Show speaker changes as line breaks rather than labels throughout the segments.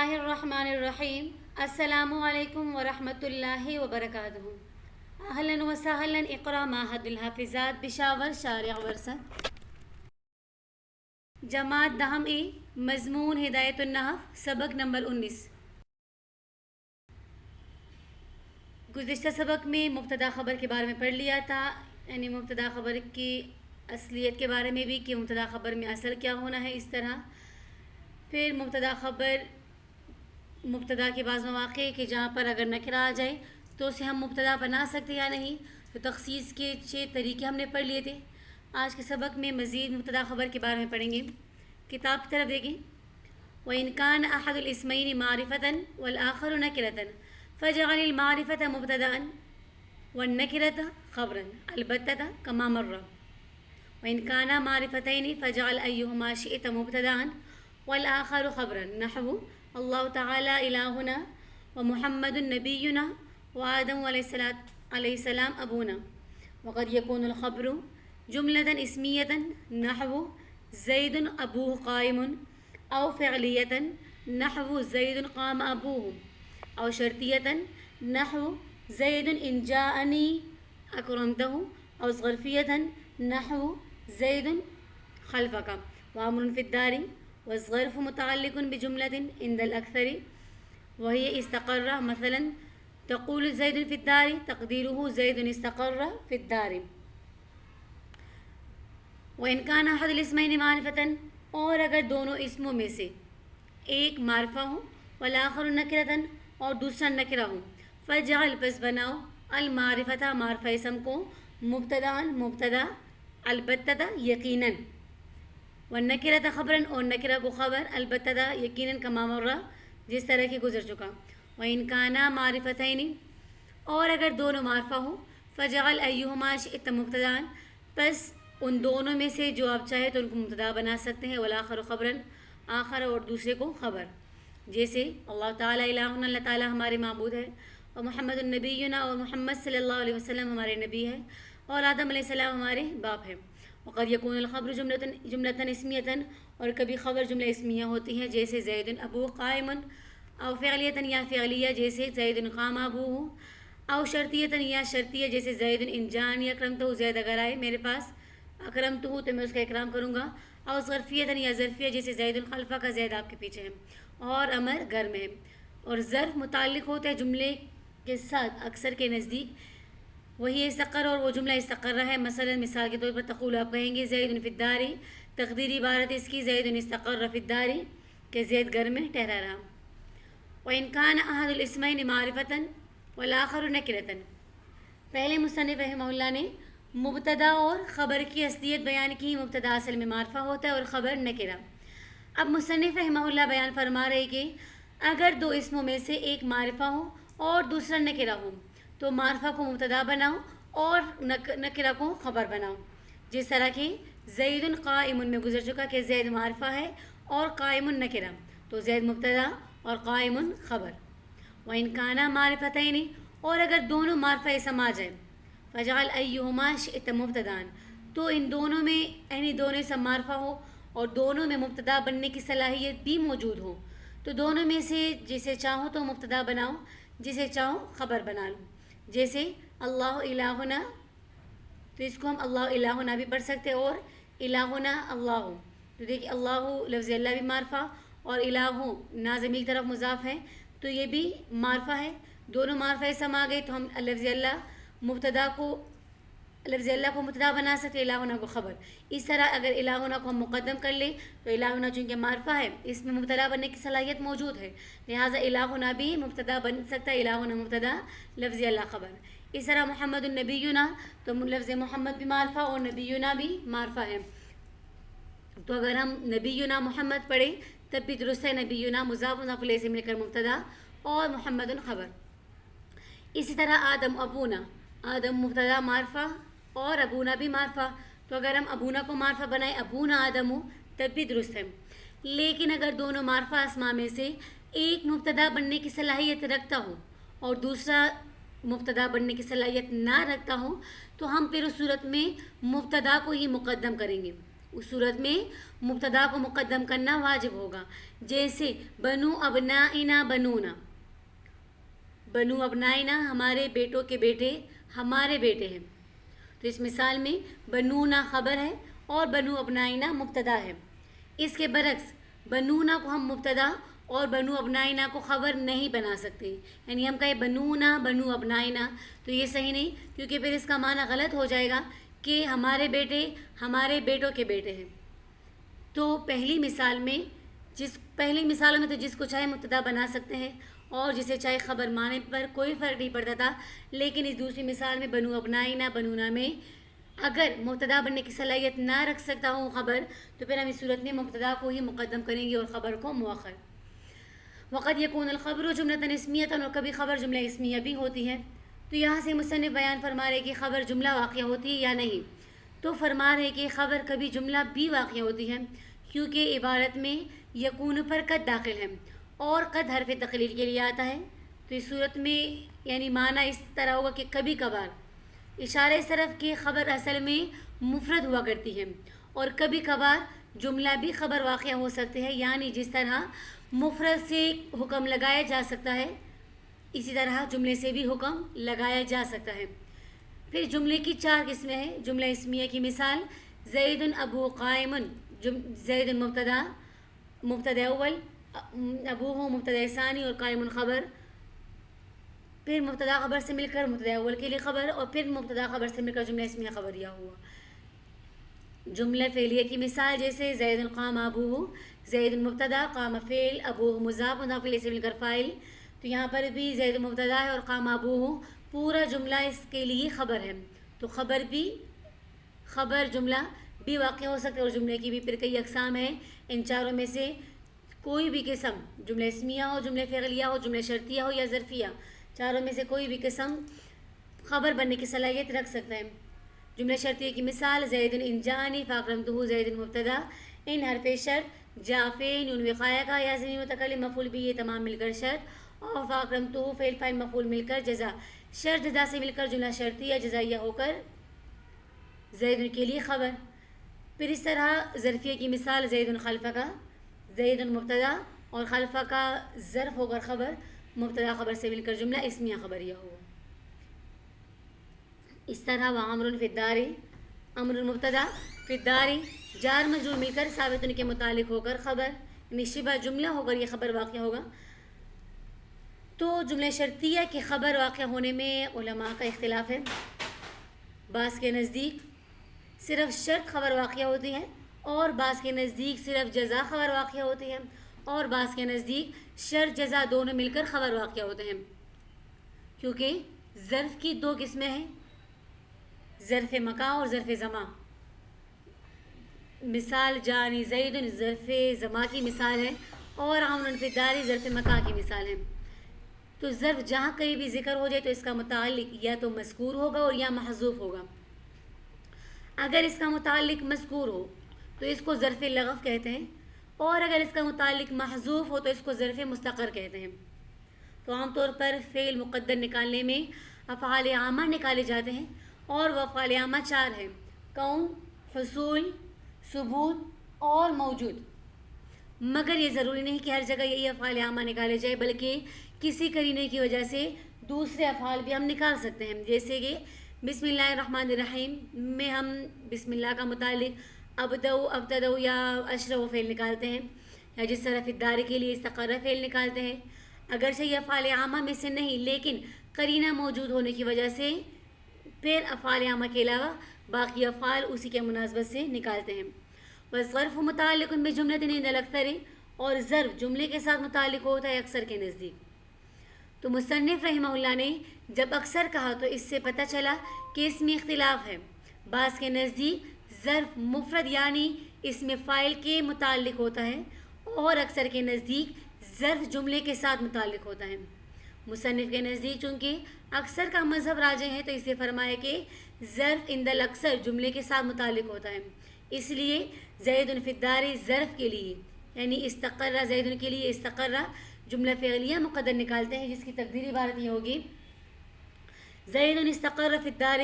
اللہ الرحمن الرحیم۔ السلام علیکم ورحمۃ اللہ وبرکاتہ۔ اہلاً و سہلاً اقرا معہد الحافظات بشاور شارع ورثہ جماعت دہم اے، مضمون ہدایت النحو، سبق نمبر 19۔ گزشتہ سبق میں مبتدا خبر کے بارے میں پڑھ لیا تھا، یعنی مبتدا خبر کی اصلیت کے بارے میں بھی کہ مبتدا خبر میں اصل کیا ہونا ہے اس طرح۔ پھر مبتدا خبر، مبتدا کے بعض مواقع کہ جہاں پر اگر نکرہ آ جائے تو اسے ہم مبتدا بنا سکتے یا نہیں، تو تخصیص کے 6 طریقے ہم نے پڑھ لیے تھے۔ آج کے سبق میں مزید مبتدا خبر کے بارے میں پڑھیں گے۔ کتاب کی طرف دیکھیں۔ وَإِنْ كَانَ أَحَدُ الْإِسْمَيْنِ مَعْرِفَةً وَالْآخَرُ نَكِرَةً فَاجْعَلِ الْمَعْرِفَةَ مُبْتَدَأً وَالنَّكِرَةَ خَبْرًا الْبَتَّةَ كَمَا مَرَّ۔ وَإِنْ كَانَا مَعْرِفَتَيْنِ فَاجْعَلْ أَيُّهُمَا شِئْتَ مُبْتَدَأً وَالْآخَرُ خَبْرًا نحو اللہ تعالیٰ الہنا ومحمد نبینا وآدم علیہ السلام ابونا۔ وقد يكون الخبر جملة اسمية نحو زید ابوہ قائم، او فعلیة نحو زید قام ابوہ، او شرطیة نحو زید ان جاءنی اکرمتہ، او ظرفیة نحو زید خلفک۔ وامر فی الدار والظرف متعلق بجملة عند الأكثر وهي استقر، مثلا تقول زید في الدار تقديره زید استقر في الدار۔ وإن كان أحد الاسمين معرفة، اور اگر دونوں اسموں میں سے ایک معرفہ ہو، والآخر نکرة اور دوسرا نکرہ ہو، فجعل پس بناؤ المعرفة معرفہ اسم کو مبتدا مبتدا، البتہ یقیناً، والنکرة خبراً اور نکرہ کو خبر، البتہ یقیناً، کما مر جس طرح کہ گزر چکا۔ وإن كانا معرفتین، اور اگر دونوں معرفہ ہو، فجعل ایہما شئت مبتداً، پس ان دونوں میں سے جو آپ چاہے تو ان کو مبتدا بنا سکتے ہیں، والآخر خبراً، آخر اور دوسرے کو خبر، جیسے اللہ تعالیٰ الہنا، اللہ تعالیٰ ہمارے معبود ہے، اور محمد النبینا، اور محمد صلی اللہ علیہ وسلم ہمارے نبی ہے، اور آدم علیہ السلام ہمارے باپ ہے۔ وقد يكون الخبر جملة اسمیة، اور کبھی خبر جملہ اسمیہ ہوتی ہے، جیسے زید ابو قائم، او فعلیة یا فعلیہ جیسے زید قام ابوہ، او شرطیة یا شرطیہ جیسے زید ان جاءنی اکرمتہ، زید اگر آئے میرے پاس، اکرمتہ تو میں اس کا اکرام کروں گا، او ظرفیة یا ظرفیہ جیسے زید خلفہ کا، زید آپ کے پیچھے ہے، اور امر گھر میں ہے۔ اور ظرف متعلق ہوتا ہے جملے کے ساتھ اکثر کے نزدیک، وہی استقر، اور وہ جملہ استقر ہے۔ مثلا مثال کے طور پر تقول، آپ کہیں گے زید فی الدار، تقدیری عبارت اس کی زید استقر فی الدار، کہ زید گھر میں ٹھہرا رہا۔ وإن كان أحد الاسمين معرفة والآخر نکرة، پہلے مصنف رحمہ اللہ نے مبتدا اور خبر کی اصلیت بیان کی۔ مبتدا اصل میں معرفہ ہوتا ہے اور خبر نکرہ۔ اب مصنف رحمہ اللہ بیان فرما رہے کہ اگر دو اسموں میں سے ایک معرفہ ہو اور دوسرا نکرہ ہو تو معرفہ کو مبتدا بناؤ اور نکرہ کو خبر بناؤ، جس طرح کہ زید قائم میں گزر چکا کہ زید معرفہ ہے اور قائم نکرہ، تو زید مبتدا اور قائم خبر۔ وإن كانا معرفتین، اور اگر دونوں معرفہ اسم آ جائے، فجعل ایہما شئت مبتداً، تو ان دونوں میں، یعنی دونوں اسم معرفہ ہو اور دونوں میں مبتدا بننے کی صلاحیت بھی موجود ہو، تو دونوں میں سے جسے چاہو تو مبتدا بناؤ، جسے چاہو خبر بنا لو۔ جیسے اللہ الہنا، تو اس کو ہم اللہ الہنا بھی پڑھ سکتے اور الہنا اللہ، تو دیکھیں اللہ لفظ اللہ بھی معرفہ اور الہ ضمیر کی طرف مضاف ہے، تو یہ بھی معرفہ ہے۔ دونوں معرفہ اسم آ گئے تو ہم لفظ اللہ کو مبتدا بنا سکتے، الہنا کو خبر۔ اس طرح اگر الہنا کو ہم مقدم کر لیں تو الہنا چونکہ معرفہ ہے، اس میں مبتدا بننے کی صلاحیت موجود ہے، لہٰذا الہنا بھی مبتدا بن سکتا ہے، الہنا مبتدا لفظ اللہ خبر۔ اس طرح محمد النبینا، تو لفظ محمد بھی معرفہ اور نبینا بھی معرفہ ہے، تو اگر ہم نبینا محمد پڑھیں تب بھی درست ہے، نبینا مضاف مضاف الیہ سے مل کر مبتدا اور محمد خبر۔ اسی طرح آدم ابونا، آدم مبتدا معرفہ اور ابونا بھی معرفہ، تو اگر ہم ابونا کو معرفہ بنائیں ابونا آدم تب بھی درست ہے۔ لیکن اگر دونوں معرفہ اسماء میں سے ایک مبتدا بننے کی صلاحیت رکھتا ہو اور دوسرا مبتدا بننے کی صلاحیت نہ رکھتا ہو، تو ہم پھر اس صورت میں مبتدا کو ہی مقدم کریں گے، اس صورت میں مبتدا کو مقدم کرنا واجب ہوگا. جیسے بنو ابنائنا بنونا، بنو ابنائنا ہمارے بیٹوں کے بیٹے ہمارے بیٹے ہیں. تو اس مثال میں بنونا خبر ہے اور بنو ابنائنا مبتدا ہے. اس کے برعکس بنونا کو ہم مبتدا اور بنو ابنائنا کو خبر نہیں بنا سکتے. یعنی ہم کہیں بنونا بنو ابنائنا تو یہ صحیح نہیں، کیونکہ پھر اس کا معنی غلط ہو جائے گا کہ ہمارے بیٹے ہمارے بیٹوں کے بیٹے ہیں. تو پہلی مثالوں میں تو جس کو چاہے مبتدا بنا سکتے ہیں اور جسے چاہے خبر معنی پر کوئی فرق نہیں پڑتا تھا. لیکن اس دوسری مثال میں بنو ابنائنا بنونا میں اگر مبتدا بننے کی صلاحیت نہ رکھ سکتا ہوں خبر، تو پھر ہم اس صورت میں مبتدا کو ہی مقدم کریں گے اور خبر کو مؤخر. وقد یکون الخبر جملۃ اسمیۃ، اور کبھی خبر جملہ اسمیہ بھی ہوتی ہے. تو یہاں سے مصنف بیان فرما رہے کہ خبر جملہ واقع ہوتی ہے یا نہیں. تو فرما رہے کہ خبر کبھی جملہ بھی واقع ہوتی ہے، کیونکہ عبارت میں یکون پر قد داخل ہے اور قد حرف تقلیل کے لیے آتا ہے. تو اس صورت میں یعنی معنی اس طرح ہوگا کہ کبھی کبھار اشارہ اس طرف کہ خبر اصل میں مفرد ہوا کرتی ہے اور کبھی کبھار جملہ بھی خبر واقع ہو سکتے ہیں. یعنی جس طرح مفرد سے حکم لگایا جا سکتا ہے اسی طرح جملے سے بھی حکم لگایا جا سکتا ہے. پھر جملے کی 4 قسمیں ہیں. جملہ اسمیہ کی مثال زید ابو قائم، زید مبتدا اول، ابو ہو مبتدا ثانی اور قائم خبر. پھر مبتدا خبر سے مل کر مبتدا اول کے لیے خبر، اور پھر مبتدا خبر سے مل کر جملہ اسمیہ خبریہ ہوا. جملہ فعلیہ کی مثال جیسے زید قام ابوہ، زید مبتدا قام فعل ابوہ مضاف، مضاف الیہ سے مل کر فاعل. تو یہاں پر بھی زید مبتدا ہے اور قام ابوہ پورا جملہ اس کے لیے خبر ہے. تو خبر جملہ بھی واقع ہو سکتے اور جملے کی بھی پھر کئی اقسام ہیں. ان چاروں میں سے کوئی بھی قسم جملہ اسمیہ ہو، جملہ فعلیہ ہو، جملہ شرطیہ ہو یا ظرفیہ، چاروں میں سے کوئی بھی قسم خبر بننے کی صلاحیت رکھ سکتا ہے. جملہ شرطیہ کی مثال زید ان جانی فاکرمتہ، زید مبتدا ان حرف شرط جا فعل نون وقایہ کا یا ضمیر متکلم مفعول بھی، یہ تمام مل کر شرط، اور فاکرمتہ فعل فاعل مفعول مل کر جزا، شرط جزا سے مل کر جملہ شرطیہ جزائیہ ہو کر زید کے لیے خبر. پھر اس طرح ظرفیہ کی مثال زید خلفہ کا، زید مبتدا اور خلفہ کا ظرف ہو کر خبر، مبتدا خبر سے مل کر جملہ اسمیہ خبریہ ہو. اس طرح وعمر فی الدار، امر مبتدا فی الدار جار مجرور مل کر ثابت کے متعلق ہو کر خبر، یعنی شبہ جملہ ہو کر یہ خبر واقع ہوگا. تو جملہ شرطیہ کے خبر واقع ہونے میں علماء کا اختلاف ہے. بعض کے نزدیک صرف شرط خبر واقع ہوتی ہے اور بعض کے نزدیک صرف جزا خبر واقع ہوتی ہے اور بعض کے نزدیک شرط جزا دونوں مل کر خبر واقع ہوتے ہیں. کیونکہ ظرف کی 2 قسمیں ہیں، ظرف مکان اور ظرف زمان. مثال جانی زید ظرف زمان کی مثال ہے اور عمر فی الدار ظرف مکان کی مثال ہے. تو ظرف جہاں کہیں بھی ذکر ہو جائے تو اس کا متعلق یا تو مذکور ہوگا اور یا محذوف ہوگا. اگر اس کا متعلق مذکور ہو تو اس کو ظرف لغو کہتے ہیں، اور اگر اس کا متعلق محذوف ہو تو اس کو ظرف مستقر کہتے ہیں. تو عام طور پر فعل مقدر نکالنے میں افعال عامہ نکالے جاتے ہیں اور وہ افعال عامہ 4 ہیں: کون، حصول، ثبوت اور موجود. مگر یہ ضروری نہیں کہ ہر جگہ یہی افعال عامہ نکالے جائے، بلکہ کسی قرینے کی وجہ سے دوسرے افعال بھی ہم نکال سکتے ہیں. جیسے کہ بسم اللہ الرحمن الرحیم میں ہم بسم اللہ کا متعلق ابتدو یا اشرف فعل نکالتے ہیں، یا جس طرح فی الدار کے لیے استقر فعل نکالتے ہیں. اگرچہ یہ افعال عامہ میں سے نہیں، لیکن قرینہ موجود ہونے کی وجہ سے پھر افعال عامہ کے علاوہ باقی افعال اسی کے مناسبت سے نکالتے ہیں. والظرف متعلق بجملۃ عند الاکثر، اور ظرف جملے کے ساتھ متعلق ہوتا ہے اکثر کے نزدیک. تو مصنف رحمہ اللہ نے جب اکثر کہا تو اس سے پتہ چلا کہ اس میں اختلاف ہے. بعض کے نزدیک ظرف مفرد یعنی اس میں فاعل کے متعلق ہوتا ہے اور اکثر کے نزدیک ظرف جملے کے ساتھ متعلق ہوتا ہے. مصنف کے نزدیک چونکہ اکثر کا مذہب راجح ہے تو اس لیے فرمایا کہ ظرف عند الاکثر جملے کے ساتھ متعلق ہوتا ہے. اس لیے زید فی الدار ظرف کے لیے یعنی استقرہ زید کے لیے استقرہ جملہ فعلیہ مقدر نکالتے ہیں، جس کی تقدیری عبارت یہ ہوگی زید استقر فی الدار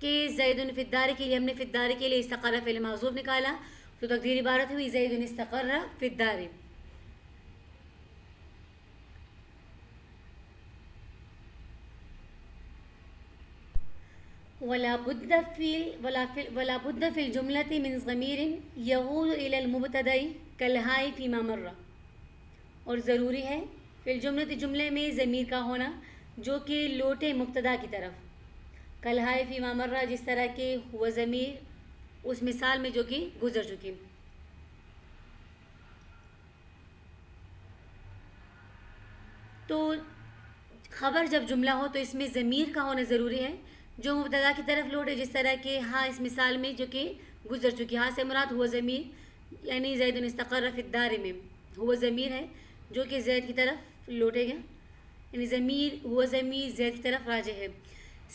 کہ زید فی الدار کے لیے ہم نے فی الدار کے لیے استقر فعل محذوف نکالا تو تقدیر عبارت ہوئی زید استقر فی الدار. ولا بد في الجملة من ضمير يعود إلى المبتدأ كالهاء فيما مر. اور ضروری ہے فی الجملہ جملے میں ضمیر کا ہونا جو کہ لوٹے مبتدا کی طرف. کالہاء فیما مر جس طرح کہ ہوا ضمیر اس مثال میں جو کہ گزر چکی. تو خبر جب جملہ ہو تو اس میں ضمیر کا ہونا ضروری ہے جو مبتدا کی طرف لوٹے جس طرح کہ ہاں اس مثال میں جو کہ گزر چکی. ہاں سے مراد ہوا ضمیر یعنی زید استقر فی الدار میں ہوا ضمیر ہے جو کہ زید کی طرف لوٹے گا یعنی ضمیر ہوا ضمیر زید کی طرف راجع ہے.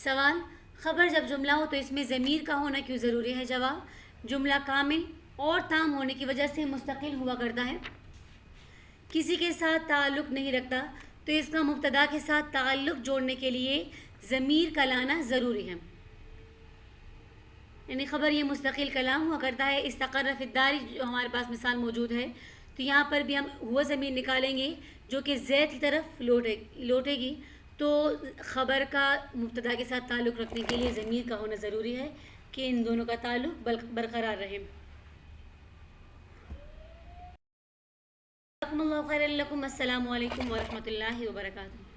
سوال خبر جب جملہ ہو تو اس میں ضمیر کا ہونا کیوں ضروری ہے؟ جواب جملہ کامل اور تام ہونے کی وجہ سے مستقل ہوا کرتا ہے کسی کے ساتھ تعلق نہیں رکھتا تو اس کا مبتدا کے ساتھ تعلق جوڑنے کے لیے ضمیر کا لانا ضروری ہے. یعنی خبر یہ مستقل کلام ہوا کرتا ہے. استقر فی الدار جو ہمارے پاس مثال موجود ہے تو یہاں پر بھی ہم ہوا ضمیر نکالیں گے جو کہ زید کی طرف لوٹے گی تو خبر کا مبتدا کے ساتھ تعلق رکھنے کے لیے ضمیر کا ہونا ضروری ہے کہ ان دونوں کا تعلق برقرار رہے. جزاکم اللہ خیرا لکم. السلام علیکم ورحمۃ اللہ وبرکاتہ.